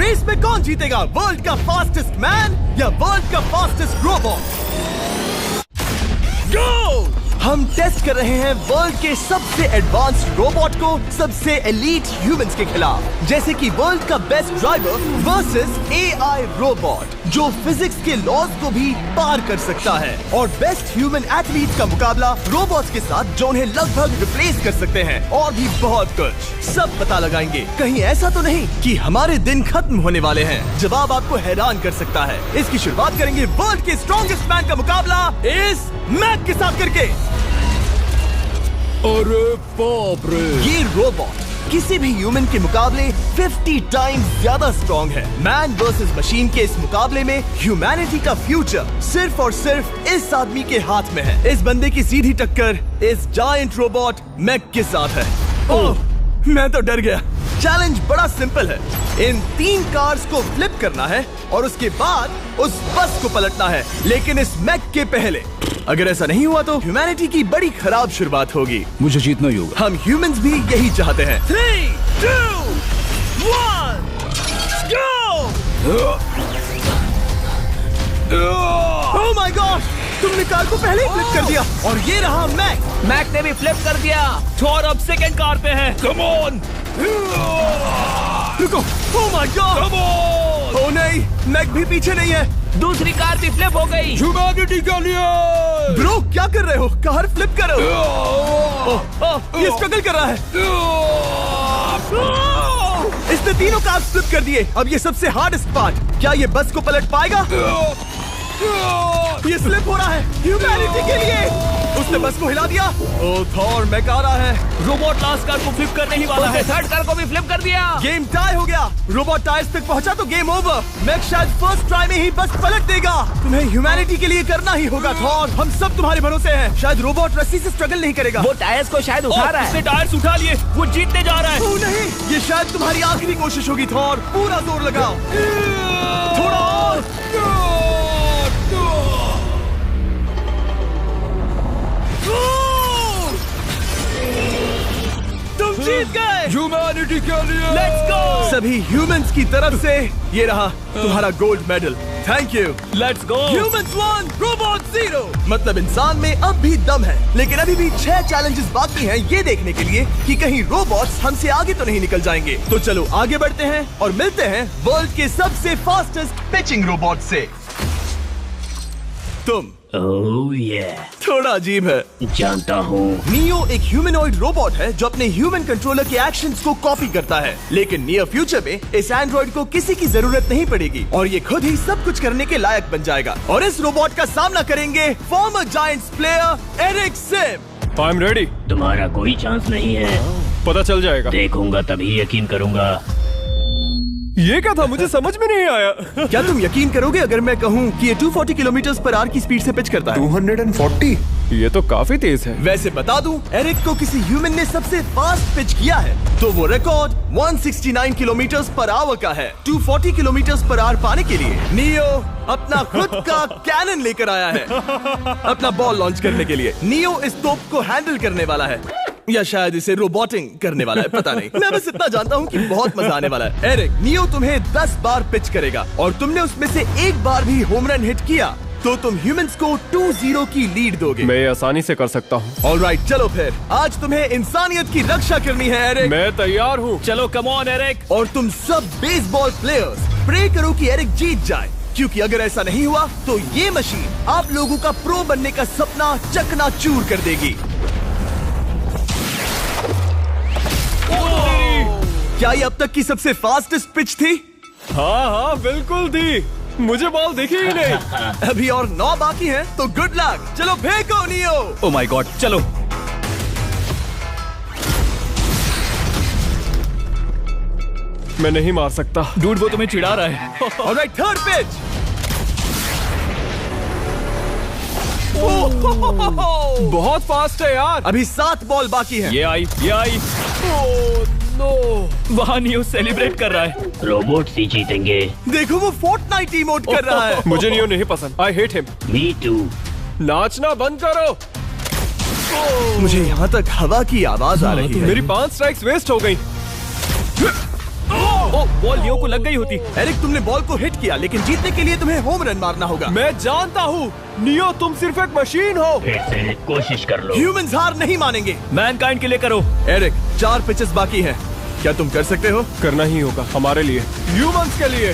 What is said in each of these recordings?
Race में कौन जीतेगा, वर्ल्ड का फास्टेस्ट मैन या वर्ल्ड का फास्टेस्ट रोबोट? गो! हम टेस्ट कर रहे हैं वर्ल्ड के सबसे एडवांस्ड रोबोट को सबसे एलीट ह्यूमंस के खिलाफ, जैसे कि वर्ल्ड का best driver versus AI robot जो फिजिक्स के लॉज को भी पार कर सकता है, और बेस्ट ह्यूमन एथलीट का मुकाबला रोबोट्स के साथ जो उन्हें लगभग रिप्लेस कर सकते हैं, और भी बहुत कुछ। सब पता लगाएंगे, कहीं ऐसा तो नहीं कि हमारे दिन खत्म होने वाले हैं। जवाब आपको हैरान कर सकता है। इसकी शुरुआत करेंगे वर्ल्ड के स्ट्रॉन्गेस्ट मैन का मुकाबला इस मैक के साथ करके। अरे बाप रे! ये रोबोट किसी भी ह्यूमन के मुकाबले 50 टाइम्स ज्यादा स्ट्रॉन्ग है। मैन वर्सेस मशीन के इस मुकाबले में ह्यूमैनिटी का फ्यूचर सिर्फ और सिर्फ इस आदमी के हाथ में है। इस बंदे की सीधी टक्कर इस जायंट रोबोट मैक के साथ है। ओह, मैं तो डर गया। चैलेंज बड़ा सिंपल है। इन 3 कार्स को फ्लिप करना है और उसके बाद उस बस को पलटना है, लेकिन इस मैक के पहले। अगर ऐसा नहीं हुआ तो ह्यूमैनिटी की बड़ी खराब शुरुआत होगी। मुझे जीतना ही होगा। हम ह्यूमंस भी यही चाहते हैं। 3, 2, 1, go! Oh my God! तुमने कार को पहले ही फ्लिप कर दिया, और ये रहा मैक। मैक ने भी फ्लिप कर दिया। थॉर अब सेकंड कार पे है। Come on! रुको! Oh my God! Come on! Oh नहीं, मैक भी पीछे नहीं है। दूसरी कार भी फ्लिप हो गई। ह्यूमैनिटी के लिए! ब्रो, क्या कर रहे हो? कार फ्लिप करो। ये स्ट्रगल कर रहा है। इसने तीनों कार फ्लिप कर दिए। अब ये सबसे हार्डेस्ट पार्ट, क्या ये बस को पलट पाएगा? ये स्लिप हो रहा है ह्यूमैनिटी के लिए। उसने बस को हिला दिया। ओह थॉर, मैक आ रहा है। रोबोट लास्ट कार को फ्लिप करने ही वाला है। थर्ड कार को भी फ्लिप कर दिया। गेम टाई हो गया। रोबोट टायर्स तक पहुंचा तो गेम ओवर। मैक शायद फर्स्ट ट्राई में ही बस पलट देगा। तुम्हें ह्यूमैनिटी के लिए करना ही होगा थॉर। हम सब तुम्हारे भरोसे हैं। शायद रोबोट रस्सी से स्ट्रगल नहीं करेगा। वो टायर्स को शायद उठा रहा है। उसने टायर्स उठा लिए। वो जीतने जा रहा है। ओह नहीं, ये शायद तुम्हारी आखिरी कोशिश होगी थॉर। पूरा जोर लगाओ। थोड़ा और। तुम जीत गए। ह्यूमैनिटी के लिए! Let's go! सभी ह्यूमंस की तरफ से ये रहा तुम्हारा gold medal. Thank you. Let's go! Humans 1, robot 0। मतलब इंसान में अब भी दम है, लेकिन अभी भी 6 चैलेंजेस बाकी हैं ये देखने के लिए कि कहीं रोबोट्स हमसे आगे तो नहीं निकल जाएंगे। तो चलो आगे बढ़ते हैं और मिलते हैं वर्ल्ड के सबसे फास्टेस्ट पिचिंग रोबोट से। तुम ओह ये थोड़ा अजीब है, जानता हूँ। नियो एक ह्यूमनॉइड रोबोट है जो अपने ह्यूमन कंट्रोलर के एक्शंस को कॉपी करता है, लेकिन नियर फ्यूचर में इस एंड्रॉइड को किसी की जरूरत नहीं पड़ेगी और ये खुद ही सब कुछ करने के लायक बन जाएगा। और इस रोबोट का सामना करेंगे former giants player Eric Sim. I am ready. तुम्हारा कोई चांस नहीं है। पता चल जाएगा। देखूंगा तभी यकीन करूंगा। ये क्या था, मुझे समझ में नहीं आया। क्या तुम यकीन करोगे अगर मैं कहूँ कि ये 240 किलोमीटर/आवर की स्पीड से पिच करता है? 240? ये तो काफी तेज है। वैसे बता दूं, एरिक को किसी ह्यूमन ने सबसे फास्ट पिच किया है तो वो रिकॉर्ड 169 किलोमीटर/आवर का है। 240 किलोमीटर/आवर पाने के लिए नियो अपना खुद का कैनन लेकर आया है अपना बॉल लॉन्च करने के लिए। नियो इस तोप को हैंडल करने वाला है, या शायद इसे रोबोटिंग करने वाला है, पता नहीं। मैं बस इतना जानता हूँ कि बहुत मजा आने वाला है। एरिक, नियो तुम्हें 10 बार पिच करेगा और तुमने उसमें से एक बार भी होम रन हिट किया तो तुम ह्यूमंस को 2-0 की लीड दोगे। मैं ये आसानी से कर सकता हूँ। ऑलराइट, चलो फिर आज तुम्हें इंसानियत की रक्षा करनी है एरिक। मैं तैयार हूँ। चलो कम ऑन एरिक। और तुम सब बेसबॉल प्लेयर्स प्रे करो कि एरिक जीत जाए, क्योंकि अगर ऐसा नहीं हुआ तो ये मशीन आप लोगों का प्रो बनने का सपना चकनाचूर कर देगी। क्या ये अब तक की सबसे फास्टेस्ट पिच थी? हाँ बिल्कुल थी। मुझे बॉल दिखी ही नहीं। अभी और 9 बाकी हैं, तो गुड लक। चलो फेंको नियो। ओह माय गॉड, चलो। मैं नहीं मार सकता। डूड, वो तुम्हें चिढ़ा रहा है। Alright, third pitch. बहुत फास्ट है यार। अभी 7 बॉल बाकी हैं। ये आई। वहाँ नियो सेलिब्रेट कर रहा है। रोबोट्स ही जीतेंगे। देखो वो फोर्टनाइट इमोट कर रहा है। मुझे नियो नहीं पसंद। I hate him. Me too. नाचना बंद करो। मुझे यहाँ तक हवा की आवाज आ रही है। मेरी 5 स्ट्राइक्स वेस्ट हो गई। ओ, बॉल लियो को लग गई होती। एरिक, तुमने बॉल को हिट किया, लेकिन जीतने के लिए तुम्हें होम रन मारना होगा। मैं जानता हूँ नियो, तुम सिर्फ एक मशीन हो। फिर से कोशिश कर लो। ह्यूमंस हार नहीं मानेंगे। मैनकाइंड के लिए करो। एरिक, 4 पिचेस बाकी हैं। क्या तुम कर सकते हो? करना ही होगा हमारे लिए, ह्यूमंस के लिए।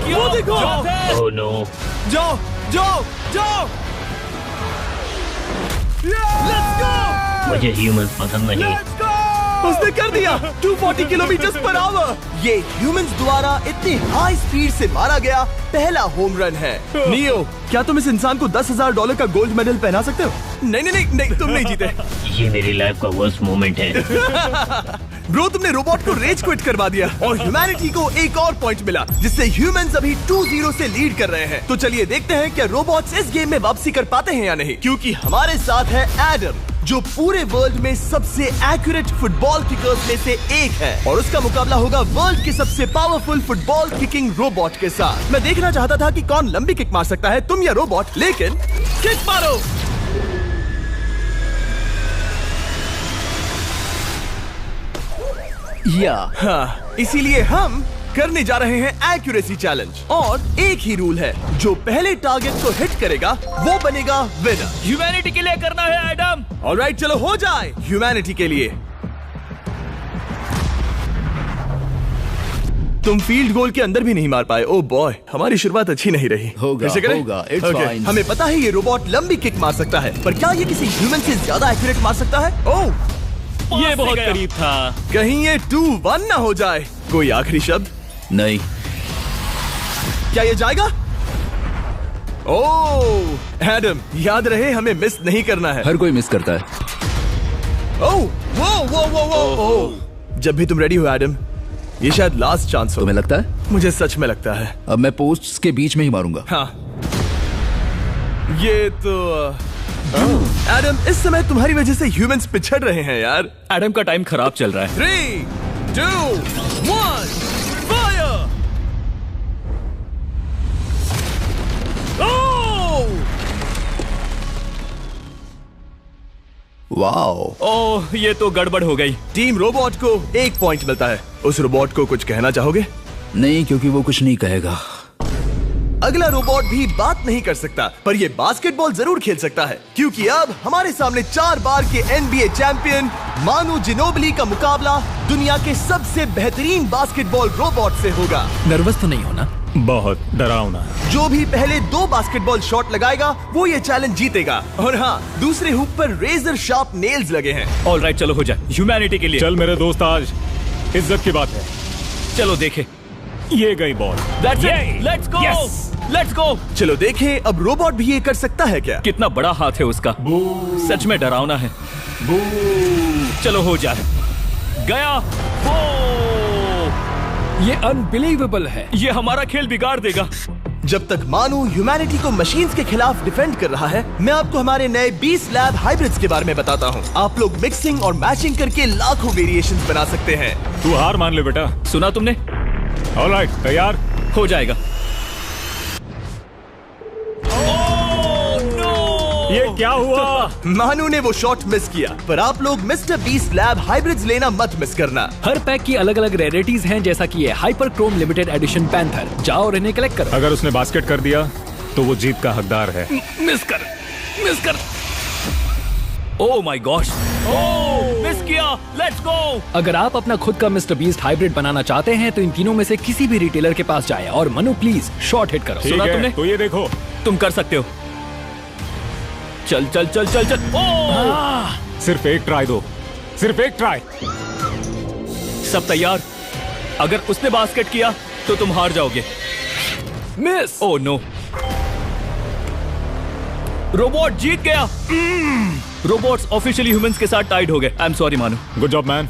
वो देखो। Oh no. जाओ जाओ जाओ। Let's go. मुझे ह्यूमंस पसंद नहीं। उसने कर दिया 240 किलोमीटर पर आवर। ये ह्यूमंस द्वारा इतनी हाई स्पीड से मारा गया पहला होम रन है। नियो, क्या तुम इस इंसान को $10,000 का गोल्ड मेडल पहना सकते हो? नहीं नहीं नहीं, नहीं तुम नहीं जीते। ये मेरी लाइफ का वर्स्ट मोमेंट है। ब्रो, तुमने रोबोट को रेज क्विट करवा दिया और ह्यूमैनिटी को एक और पॉइंट मिला, जिससे ह्यूमंस अभी 2-0 से लीड कर रहे हैं। तो चलिए देखते हैं क्या रोबोट्स इस गेम में वापसी कर पाते हैं या नहीं, क्योंकि हमारे साथ है एडम, जो पूरे वर्ल्ड में सबसे एक्यूरेट फुटबॉल किकर्स में से एक है, और उसका मुकाबला होगा वर्ल्ड के सबसे पावरफुल फुटबॉल किकिंग रोबोट के साथ। मैं देखना चाहता था कि कौन लंबी किक मार सकता है, तुम या रोबोट, लेकिन किक मारो। हाँ, इसीलिए हम करने जा रहे हैं एक्यूरेसी चैलेंज, और एक ही रूल है, जो पहले टारगेट को हिट करेगा वो बनेगा विनर। ह्यूमैनिटी के लिए करना है एडम। ऑलराइट, चलो हो जाए ह्यूमैनिटी के लिए। तुम फील्ड गोल के अंदर भी नहीं मार पाए। ओह बॉय, हमारी शुरुआत अच्छी नहीं रही। होगा, कैसे करें? होगा, it's Okay, fine. हमें पता है ये रोबोट लंबी किक मार सकता है, पर क्या ये किसी ह्यूमन से ज्यादा एक्यूरेट मार सकता है? ओह, ये बहुत करीब था। कहीं ये 2-1 ना हो जाए। कोई आखिरी शब्द? नहीं। क्या ये जाएगा? ओह एडम, याद रहे हमें मिस नहीं करना है। हर कोई मिस करता है। ओह वो वो वो वो ओह। जब भी तुम रेडी हो एडम, ये शायद लास्ट चांस हो। तुम्हें लगता है? मुझे सच में लगता है। अब मैं पोस्ट्स के बीच में ही मारूंगा। हाँ, ये तो एडम, इस समय तुम्हारी वजह से ह्यूमंस पिछड़ रहे हैं यार। एडम का टाइम खराब चल रहा है। 3, 2, 1, फायर! वाओ। ओह, ये तो गड़बड़ हो गई। टीम रोबोट को 1 पॉइंट मिलता है। उस रोबोट को कुछ कहना चाहोगे? नहीं, क्योंकि वो कुछ नहीं कहेगा। अगला रोबोट भी बात नहीं कर सकता, पर ये बास्केटबॉल जरूर खेल सकता है, क्योंकि अब हमारे सामने 4 बार के NBA चैंपियन मानू जिनोबिली का मुकाबला दुनिया के सबसे बेहतरीन बास्केटबॉल रोबोट से होगा। नर्वस तो नहीं होना? बहुत डरावना। जो भी पहले 2 बास्केटबॉल शॉट लगाएगा वो ये चैलेंज जीतेगा। और हाँ, दूसरे हुक पर रेजर शार्प नेल्स लगे हैं। ऑलराइट, चलो हो जाए ह्यूमैनिटी के लिए। चल मेरे दोस्त, आज इज्जत की बात है। चलो देखे। ये गई ball. That's it. Let's go. Yes. Let's go. चलो देखें अब रोबोट भी ये कर सकता है क्या? कितना बड़ा हाथ है उसका। सच में डरावना है। चलो हो जाए। गया। ये अनबिलीवेबल है। ये हमारा खेल बिगाड़ देगा। जब तक मानू ह्यूमैनिटी को मशीन्स के खिलाफ डिफेंड कर रहा है, मैं आपको हमारे नए 20 लैब हाइब्रिड्स के बारे में बताता हूँ। आप लोग मिक्सिंग और मैचिंग करके लाखों वेरिएशंस बना सकते हैं। तू हार मान ले बेटा। सुना तुमने? ऑलराइट, तैयार? हो जाएगा। ये क्या हुआ? मानू ने वो शॉट मिस किया, पर आप लोग मिस्टर बीस्ट लैब हाइब्रिड्स लेना मत मिस करना। हर पैक की अलग अलग रेयरिटीज हैं, जैसा कि ये hyper Chrome limited edition panther. जाओ और इन्हें कलेक्ट करो। अगर उसने बास्केट कर दिया तो वो जीत का हकदार है। मिस कर। Oh my gosh. Oh, miss किया। Let's go. अगर आप अपना खुद का मिस्टर बीस्ट हाइब्रिड बनाना चाहते हैं तो इन तीनों में से किसी भी रिटेलर के पास जाएं और मनु प्लीज शॉट हिट करो। ठीक सुना है, तुमने? तो ये देखो। तुम कर सकते हो। चल। ओह! सिर्फ एक ट्राई दो, सिर्फ एक ट्राई। सब तैयार? अगर उसने बास्केट किया तो तुम हार जाओगे। मिस। ओह नो, रोबोट जीत गया। रोबोट्स ऑफिशियली ह्यूमंस के साथ टाइड हो गए। आई एम सॉरी मानू। Good job man.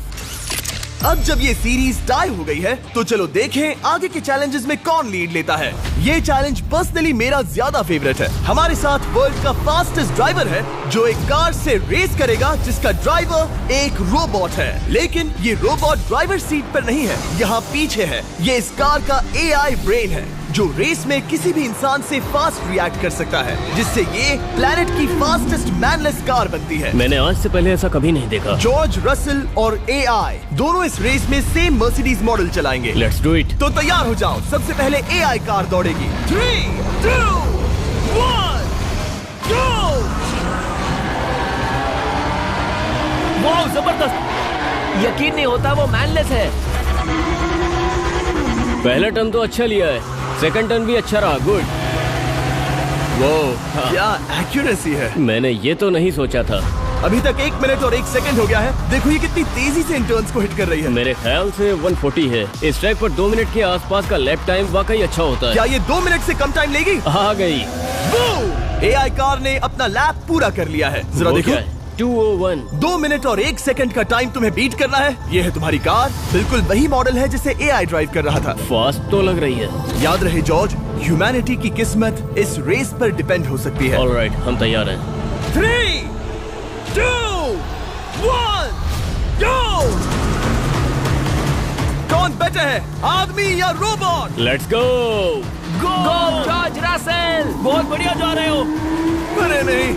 अब जब ये सीरीज टाई हो गई है, तो चलो देखें आगे के चैलेंजेस में कौन लीड लेता है। ये चैलेंज पर्सनली मेरा ज्यादा फेवरेट है। हमारे साथ वर्ल्ड का फास्टेस्ट ड्राइवर है, जो एक कार से रेस करेगा जिसका ड्राइवर एक रोबोट है। लेकिन ये रोबोट ड्राइवर सीट पर नहीं है, यहाँ पीछे है। ये इस कार का AI ब्रेन है। जो रेस में किसी भी इंसान से फास्ट रिएक्ट कर सकता है, जिससे ये प्लेनेट की फास्टेस्ट मैनलेस कार बनती है। मैंने आज से पहले ऐसा कभी नहीं देखा। जॉर्ज रसल और AI दोनों इस रेस में सेम मर्सिडीज मॉडल चलाएंगे। Let's do it. तो तैयार हो जाओ, सबसे पहले AI कार दौड़ेगी। 3, 2, 1, go! वाह जबरदस्त, यकीन नहीं होता वो मैनलेस है। पहला टर्न तो अच्छा लिया है, सेकंड टर्न भी अच्छा रहा। गुड। वो क्या एक्यूरेसी है। मैंने ये तो नहीं सोचा था। अभी तक 1 मिनट और 1 सेकंड हो गया है। देखो ये कितनी तेजी से इन टर्न्स को हिट कर रही है। मेरे ख्याल से 140 है। इस ट्रैक पर 2 मिनट के आसपास का लैप टाइम वाकई अच्छा होता है। क्या ये 2 मिनट से कम टाइम लेगी? आ गई। AI कार ने अपना लैप पूरा कर लिया है। जरा वो देखो, क्या है? 201। 2 मिनट और 1 सेकंड का टाइम तुम्हें बीट करना है। ये है तुम्हारी कार, बिल्कुल वही मॉडल है जिसे AI ड्राइव कर रहा था। फास्ट तो लग रही है। याद रहे जॉर्ज, ह्यूमैनिटी की किस्मत इस रेस पर डिपेंड हो सकती है। ऑलराइट, हम तैयार हैं। 3, 2, 1, go! कौन बेटर है, आदमी या robot? Let's go. Go George Russell, बहुत बढ़िया जा रहे हो। अरे नहीं,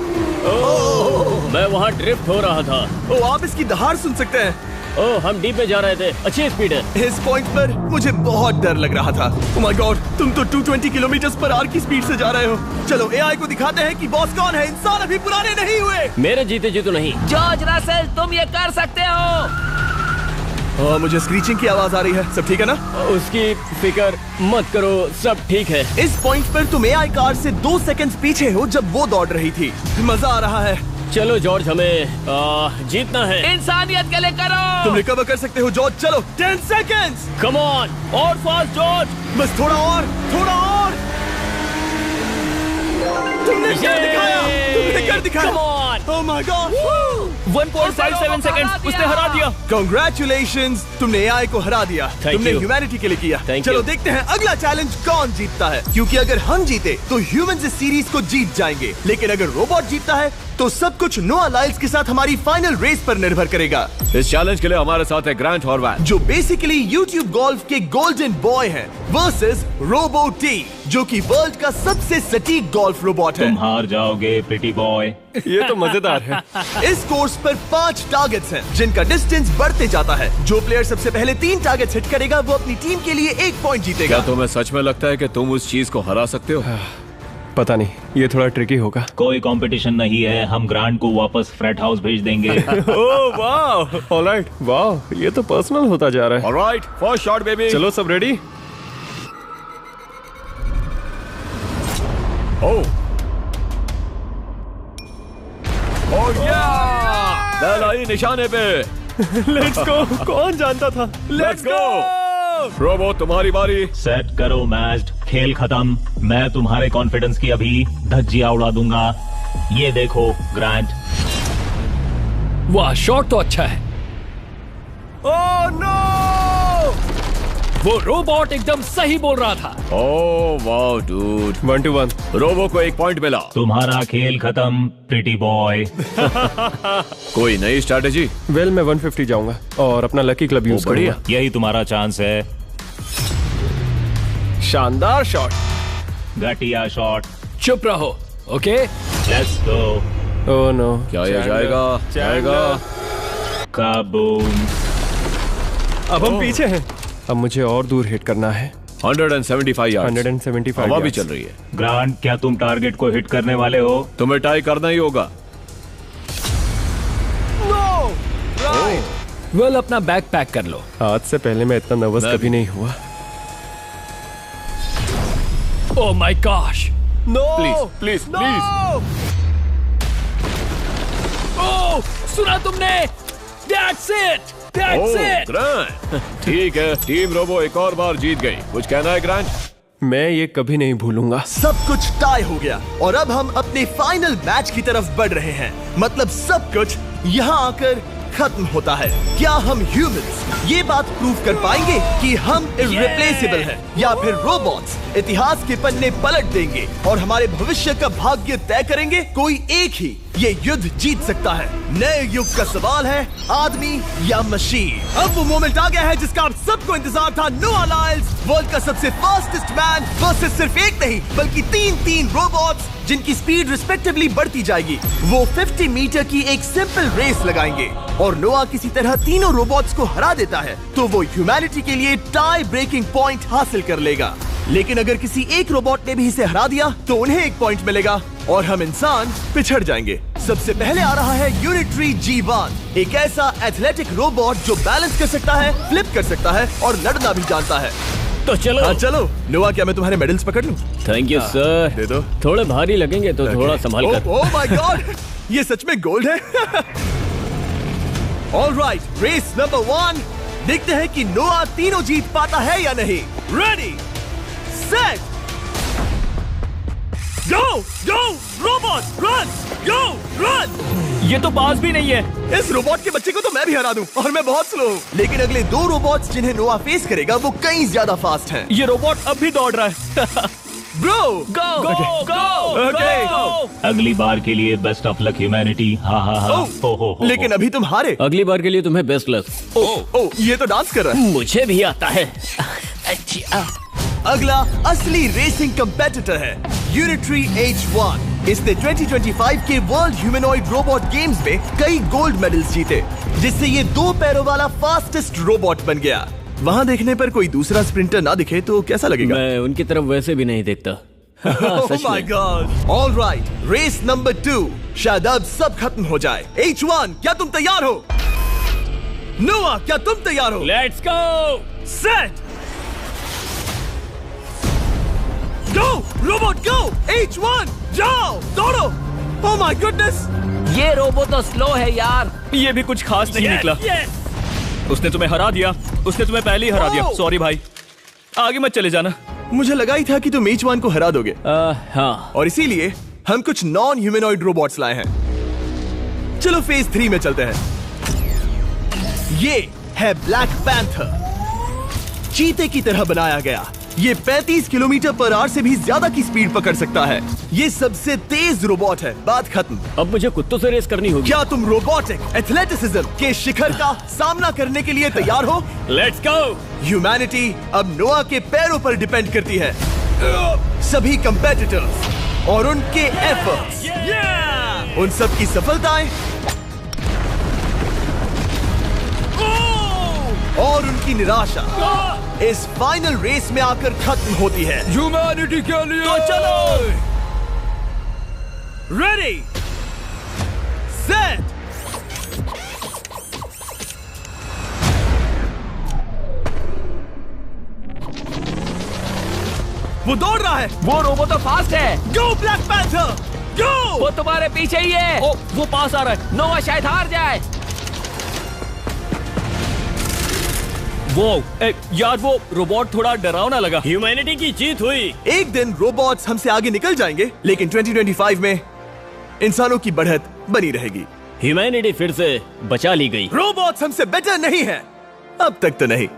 मैं वहाँ ड्रिफ्ट हो रहा था। ओ आप इसकी दहाड़ सुन सकते हैं। ओह, हम डीप में जा रहे थे। अच्छी स्पीड है। इस पॉइंट पर मुझे बहुत डर लग रहा था। ओह माय गॉड, तुम तो 220 किलोमीटर पर आवर की स्पीड से जा रहे हो। चलो AI को दिखाते हैं कि बॉस कौन है। इंसान अभी पुराने नहीं हुए। मेरे जीते जी तो नहीं। जॉर्ज रसेल, तुम ये कर सकते हो। मुझे स्क्रीचिंग की आवाज आ रही है। सब ठीक है ना? उसकी फिक्र मत करो, सब ठीक है। इस पॉइंट पर तुम AI कार से 2 सेकंड पीछे हो जब वो दौड़ रही थी। मजा आ रहा है। चलो जॉर्ज, हमें जीतना है। इंसानियत के लिए करो। तुम रिकवर कर सकते हो जॉर्ज। चलो 10 सेकंड्स। कम ऑन, और फास्ट जॉर्ज। बस थोड़ा और, थोड़ा और। तुमने कर दिखाया, तुमने कर दिखाया। Come on. Oh my God. 1.57 seconds, उसने हरा दिया। Congratulations, तुमने AI को हरा दिया। Thank तुमने you. ह्यूमैनिटी के लिए किया। Thank चलो you. देखते हैं अगला चैलेंज कौन जीतता है, क्योंकि अगर हम जीते तो ह्यूमंस इस सीरीज को जीत जाएंगे, लेकिन अगर रोबोट जीतता है तो सब कुछ नोआ लाइल्स के साथ हमारी फाइनल रेस पर निर्भर करेगा। इस चैलेंज के लिए हमारे साथ है ग्रांट हॉर्वैट, जो बेसिकली यूट्यूब गोल्फ के गोल्डन बॉय हैं, वर्सेस रोबो टी, जो कि वर्ल्ड का सबसे सटीक गोल्फ रोबोट है। तुम हार जाओगे प्रिटी बॉय। ये तो मजेदार है। इस कोर्स पर 5 टारगेट्स हैं, जिनका डिस्टेंस बढ़ते जाता है। जो प्लेयर सबसे पहले 3 टारगेट्स हिट करेगा वो अपनी टीम के लिए 1 पॉइंट जीतेगा। क्या तुम्हें सच में लगता है कि तुम उस चीज को हरा सकते हो? पता नहीं, ये थोड़ा ट्रिकी होगा। कोई कंपटीशन नहीं है, हम ग्रांट को वापस फ्रेट हाउस भेज देंगे। ओह वाह, ऑलराइट, वाह, ये तो पर्सनल होता जा रहा है। Alright, first shot baby. चलो सब रेडी? ओह या, बैल आई निशाने पे। Let's go. कौन जानता था? Let's go. रोबो, तुम्हारी बारी। सेट करो मैच, खेल खत्म। मैं तुम्हारे कॉन्फिडेंस की अभी धज्जियां उड़ा दूंगा। ये देखो ग्रांट। वाह, शॉट तो अच्छा है। Oh no! वो रोबोट एकदम सही बोल रहा था। Oh wow dude, 1 to 1। Robo को 1 पॉइंट मिला। तुम्हारा खेल खत्म प्रिटी बॉय। कोई नई स्ट्रैटेजी? वेल, मैं 150 जाऊंगा और अपना लकी क्लब यूज बढ़िया। करूंगा। यही तुम्हारा चांस है। शानदार शॉट। घटिया शॉट। चुप रहो, okay? Let's go. Oh no, क्या ये जाएगा? जाएगा। काबूम। अब हम पीछे हैं। अब मुझे और दूर हिट करना है। 175 यार्ड्स। 175 हवा भी yards। चल रही है। ग्रांट, क्या तुम टारगेट को हिट करने वाले हो? तुम्हें टाई करना ही होगा। वेल, अपना बैग पैक कर लो। आज से पहले मैं इतना नर्वस मैं कभी भी। नहीं हुआ। Oh my gosh. No! Please please please. Oh, सुना तुमने? That's it! That's it! Grant, ठीक है, टीम रोबो एक और बार जीत गई। कुछ कहना है ग्रांट? मैं ये कभी नहीं भूलूंगा। सब कुछ टाई हो गया और अब हम अपने फाइनल मैच की तरफ बढ़ रहे हैं। मतलब सब कुछ यहाँ आकर खत्म होता है। क्या हम ह्यूमंस ये बात प्रूव कर पाएंगे कि हम इररिप्लेसेबल हैं, या फिर रोबोट्स इतिहास के पन्ने पलट देंगे और हमारे भविष्य का भाग्य तय करेंगे? कोई एक ही ये युद्ध जीत सकता है। नए युग का सवाल है, आदमी या मशीन। अब वो मोमेंट आ गया है जिसका आप सबको इंतजार था। नोआ लाइल्स, वर्ल्ड का सबसे फास्टेस्ट मैन वर्सेस सिर्फ एक नहीं बल्कि तीन रोबोट्स जिनकी स्पीड रिस्पेक्टिवली बढ़ती जाएगी। वो 50 मीटर की एक सिंपल रेस लगाएंगे और नोआ किसी तरह तीनों रोबोट्स को हरा देता है तो वो ह्यूमैनिटी के लिए टाई ब्रेकिंग पॉइंट हासिल कर लेगा। लेकिन अगर किसी एक रोबोट ने भी इसे हरा दिया तो उन्हें एक पॉइंट मिलेगा और हम इंसान पिछड़ जाएंगे। सबसे पहले आ रहा है यूनिट्री G1, एक ऐसा एथलेटिक रोबोट जो बैलेंस कर सकता है, फ्लिप कर सकता है और लड़ना भी जानता है। तो चलो। हाँ चलो। नोआ, क्या मैं तुम्हारे मेडल्स पकड़ लूं? Thank you sir. दे दो। थोड़े भारी लगेंगे तो थोड़ा संभाल कर। ओह माय गॉड, ये सच में गोल्ड है। ऑलराइट, रेस नंबर 1, देखते हैं कि नोआ तीनों जीत पाता है या नहीं। रेडी, सेट, गो गो रोबोट, रन गो रन। ये तो पास भी नहीं है। इस रोबोट के बच्चे को तो मैं भी हरा दूं और मैं बहुत स्लो हूं। लेकिन अगले 2 रोबोट्स जिन्हें नोआ फेस करेगा वो कहीं ज्यादा फास्ट हैं। ये रोबोट अब भी दौड़ रहा है। ब्रो गो गो Okay. अगली बार के लिए बेस्ट ऑफ लक ह्यूमैनिटी। हाँ। हो। लेकिन अभी तुम हारे। अगली बार के लिए तुम्हें बेस्ट लक। ओ, ये तो डांस कर रहा है। मुझे भी आता है। अगला असली रेसिंग कंपेटिटर है यूनिट्री H1। इसने 2025 के वर्ल्ड ह्यूमनॉइड रोबोट गेम्स में कई गोल्ड मेडल्स जीते, जिससे ये 2 पैरों वाला फास्टेस्ट रोबोट बन गया। वहाँ देखने पर कोई दूसरा स्प्रिंटर ना दिखे तो कैसा लगेगा? मैं उनकी तरफ वैसे भी नहीं देखता। Oh my God! All right, race number 2। शायद अब सब खत्म हो जाए। H1, क्या तुम तैयार हो? नोआ, क्या तुम तैयार हो? Let's go. Set, go robot go. H1, जाओ दौड़ो। Oh my goodness! ये रोबोट तो स्लो है यार। ये भी कुछ खास नहीं निकला। उसने तुम्हें हरा दिया। उसने तुम्हें पहले ही हरा दिया। सॉरी भाई, आगे मत चले जाना। मुझे लगा ही था कि तुम H1 को हरा दोगे। हाँ। और इसीलिए हम कुछ नॉन ह्यूमनॉइड रोबोट्स लाए हैं। चलो फेज 3 में चलते हैं। ये है ब्लैक पैंथर, चीते की तरह बनाया गया। ये 35 किलोमीटर पर आवर से भी ज्यादा की स्पीड पकड़ सकता है। ये सबसे तेज रोबोट है। बात खत्म। अब मुझे कुत्तों से रेस करनी होगी। क्या तुम रोबोटिक एथलेटिसिज्म के शिखर का सामना करने के लिए तैयार हो? Let's go. ह्यूमैनिटी अब नोआ के पैरों पर डिपेंड करती है। सभी कंपेटिटर्स और उनके एफर्ट्स, उन सब की सफलताएं और उनकी निराशा इस फाइनल रेस में आकर खत्म होती है। ह्यूमैनिटी के लिए। तो चलो, रेडी, सेट, वो दौड़ रहा है। वो रोबोट तो फास्ट है। गो ब्लैक पैंथर, गो। वो तुम्हारे पीछे ही है। ओ, वो पास आ रहा है। नोआ शायद हार जाए। वो यार, वो रोबोट थोड़ा डरावना लगा। ह्यूमैनिटी की जीत हुई। एक दिन रोबोट्स हमसे आगे निकल जाएंगे, लेकिन 2025 में इंसानों की बढ़त बनी रहेगी। ह्यूमैनिटी फिर से बचा ली गई। रोबोट्स हमसे बेटर नहीं है, अब तक तो नहीं।